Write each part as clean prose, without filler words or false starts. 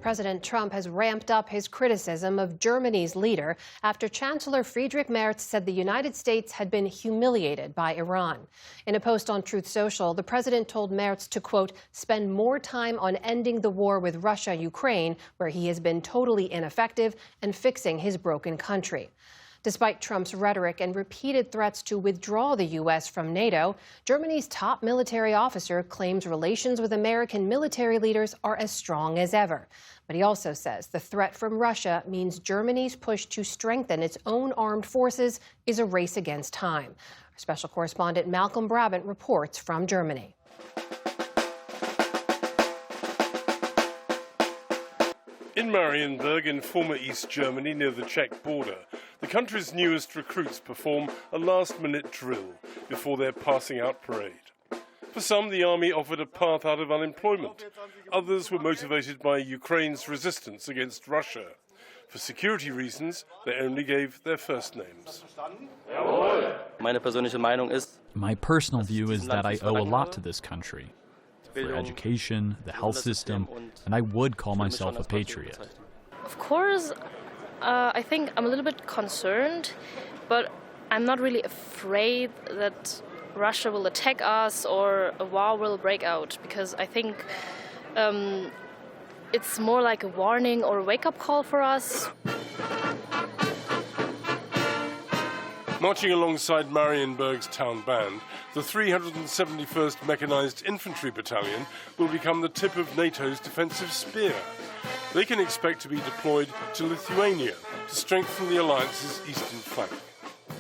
President Trump has ramped up his criticism of Germany's leader after Chancellor Friedrich Merz said the United States had been humiliated by Iran. In a post on Truth Social, the president told Merz to, quote, spend more time on ending the war with Russia-Ukraine, where he has been totally ineffective, and fixing his broken country. Despite Trump's rhetoric and repeated threats to withdraw the U.S. from NATO, Germany's top military officer claims relations with American military leaders are as strong as ever. But he also says the threat from Russia means Germany's push to strengthen its own armed forces is a race against time. Our special correspondent Malcolm Brabant reports from Germany. In Marienburg, in former East Germany, near the Czech border, the country's newest recruits perform a last-minute drill before their passing-out parade. For some, the army offered a path out of unemployment. Others were motivated by Ukraine's resistance against Russia. For security reasons, they only gave their first names. My personal view is that I owe a lot to this country. For education, the health system, and I would call myself a patriot. Of course, I think I'm a little bit concerned, but I'm not really afraid that Russia will attack us or a war will break out, because I think it's more like a warning or a wake-up call for us. Marching alongside Marienburg's town band, the 371st Mechanized Infantry Battalion will become the tip of NATO's defensive spear. They can expect to be deployed to Lithuania to strengthen the alliance's eastern flank.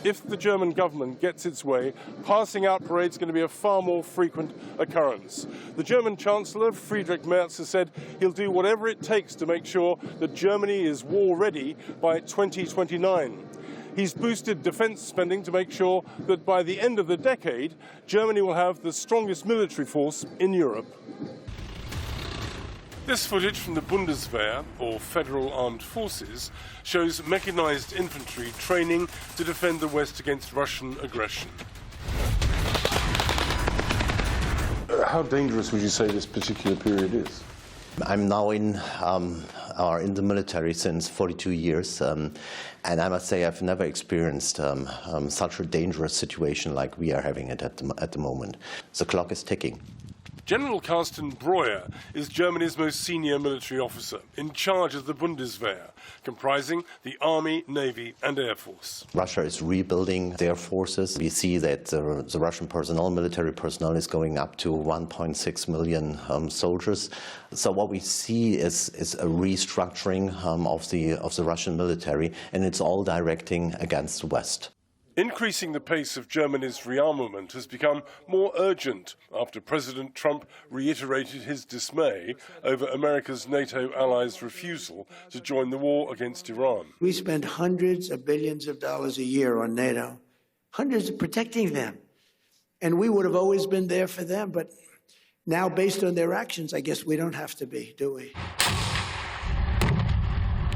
If the German government gets its way, passing out parades are going to be a far more frequent occurrence. The German Chancellor, Friedrich Merz, has said he'll do whatever it takes to make sure that Germany is war-ready by 2029. He's boosted defense spending to make sure that by the end of the decade, Germany will have the strongest military force in Europe. This footage from the Bundeswehr, or Federal Armed Forces, shows mechanized infantry training to defend the West against Russian aggression. How dangerous would you say this particular period is? I'm now in the military since 42 years, and I must say I've never experienced such a dangerous situation like we are having it at the moment. The clock is ticking. General Carsten Breuer is Germany's most senior military officer, in charge of the Bundeswehr, comprising the Army, Navy and Air Force. Russia is rebuilding their forces. We see that the Russian personnel, military personnel, is going up to 1.6 million soldiers. So what we see is a restructuring of the Russian military, and it's all directing against the West. Increasing the pace of Germany's rearmament has become more urgent after President Trump reiterated his dismay over America's NATO allies' refusal to join the war against Iran. We spend hundreds of billions of dollars a year on NATO, hundreds of protecting them. And we would have always been there for them, but now based on their actions, I guess we don't have to be, do we?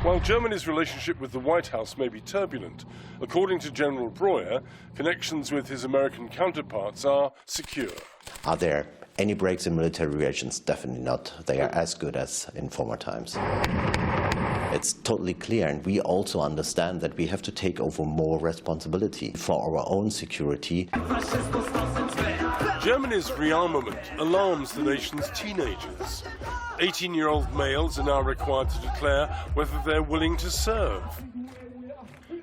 While Germany's relationship with the White House may be turbulent, according to General Breuer, connections with his American counterparts are secure. Are there any breaks in military relations? Definitely not. They are as good as in former times. It's totally clear, and we also understand that we have to take over more responsibility for our own security. Germany's rearmament alarms the nation's teenagers. 18-year-old males are now required to declare whether they're willing to serve.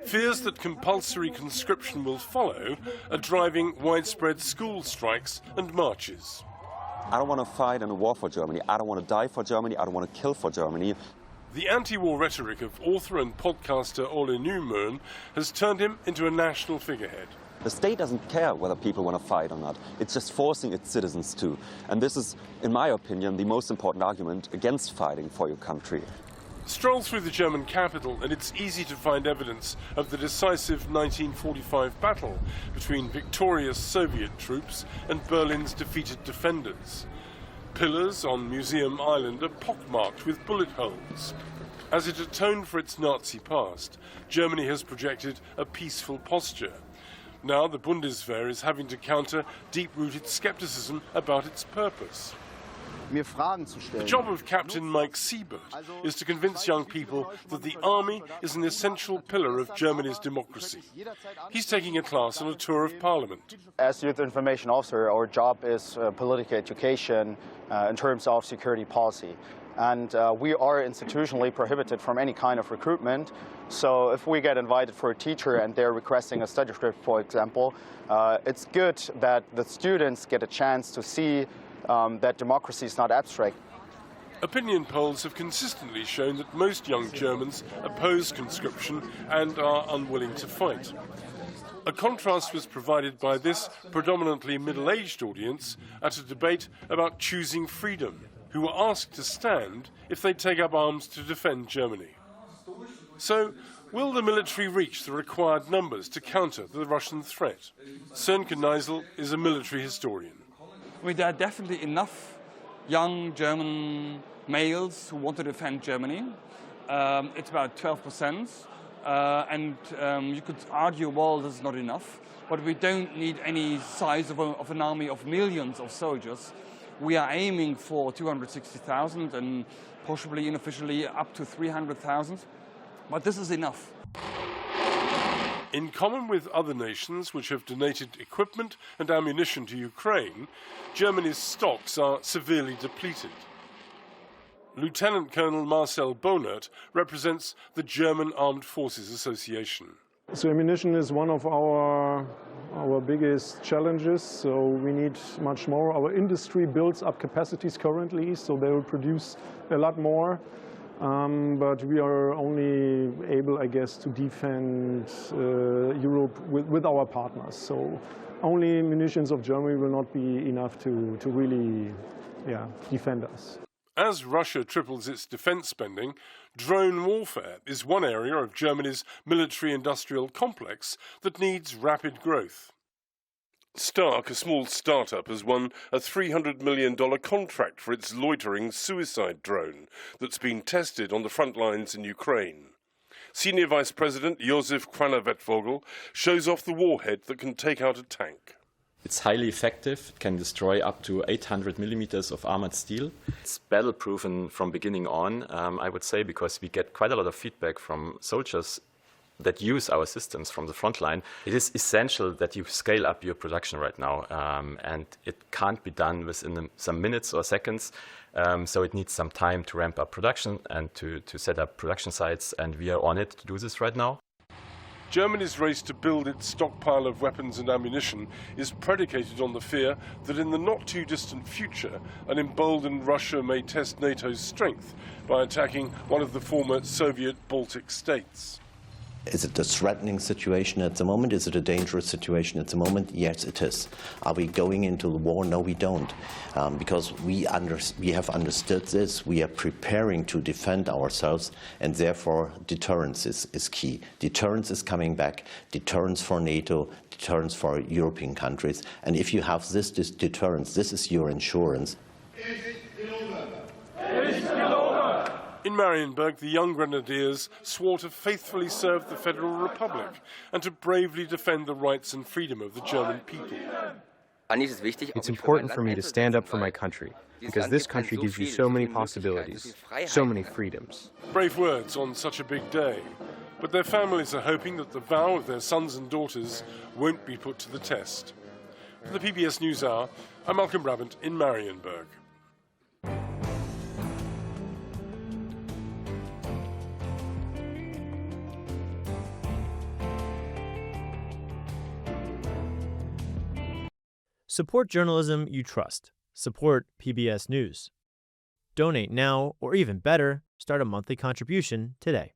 Fears that compulsory conscription will follow are driving widespread school strikes and marches. I don't want to fight in a war for Germany. I don't want to die for Germany. I don't want to kill for Germany. The anti-war rhetoric of author and podcaster Ole Nymøen has turned him into a national figurehead. The state doesn't care whether people want to fight or not. It's just forcing its citizens to. And this is, in my opinion, the most important argument against fighting for your country. Stroll through the German capital and it's easy to find evidence of the decisive 1945 battle between victorious Soviet troops and Berlin's defeated defenders. Pillars on Museum Island are pockmarked with bullet holes. As it atoned for its Nazi past, Germany has projected a peaceful posture. Now the Bundeswehr is having to counter deep-rooted skepticism about its purpose. The job of Captain Mike Siebert is to convince young people that the army is an essential pillar of Germany's democracy. He's taking a class on a tour of Parliament. As youth information officer, our job is political education in terms of security policy. And we are institutionally prohibited from any kind of recruitment. So if we get invited for a teacher and they're requesting a study script, for example, it's good that the students get a chance to see that democracy is not abstract. Opinion polls have consistently shown that most young Germans oppose conscription and are unwilling to fight. A contrast was provided by this predominantly middle-aged audience at a debate about choosing freedom, who were asked to stand if they take up arms to defend Germany. So, will the military reach the required numbers to counter the Russian threat? Sönke Neisel is a military historian. There are definitely enough young German males who want to defend Germany. It's about 12%. And you could argue, well, this is not enough. But we don't need any size of an army of millions of soldiers. We are aiming for 260,000 and possibly unofficially up to 300,000. But this is enough. In common with other nations which have donated equipment and ammunition to Ukraine, Germany's stocks are severely depleted. Lieutenant Colonel Marcel Bonert represents the German Armed Forces Association. So ammunition is one of our biggest challenges, so we need much more. Our industry builds up capacities currently, so they will produce a lot more. But we are only able, I guess, to defend Europe with our partners. So only munitions of Germany will not be enough to really defend us. As Russia triples its defense spending, drone warfare is one area of Germany's military-industrial complex that needs rapid growth. Stark, a small startup, has won a $300 million contract for its loitering suicide drone that's been tested on the front lines in Ukraine. Senior Vice President Josef Kranner-Vettvogel shows off the warhead that can take out a tank. It's highly effective. It can destroy up to 800 millimeters of armored steel. It's battle-proven from beginning on, I would say, because we get quite a lot of feedback from soldiers that use our systems from the front line. It is essential that you scale up your production right now, and it can't be done within some minutes or seconds. So it needs some time to ramp up production and to set up production sites, and we are on it to do this right now. Germany's race to build its stockpile of weapons and ammunition is predicated on the fear that in the not-too-distant future, an emboldened Russia may test NATO's strength by attacking one of the former Soviet Baltic states. Is it a threatening situation at the moment? Is it a dangerous situation at the moment? Yes, it is. Are we going into the war? No, we don't. Because we have understood this. We are preparing to defend ourselves, and therefore deterrence is key. Deterrence is coming back. Deterrence for NATO, deterrence for European countries. And if you have this deterrence, this is your insurance. In Marienburg, the young grenadiers swore to faithfully serve the Federal Republic and to bravely defend the rights and freedom of the German people. It's important for me to stand up for my country, because this country gives you so many possibilities, so many freedoms. Brave words on such a big day, but their families are hoping that the vow of their sons and daughters won't be put to the test. For the PBS News Hour, I'm Malcolm Brabant in Marienburg. Support journalism you trust. Support PBS News. Donate now, or even better, start a monthly contribution today.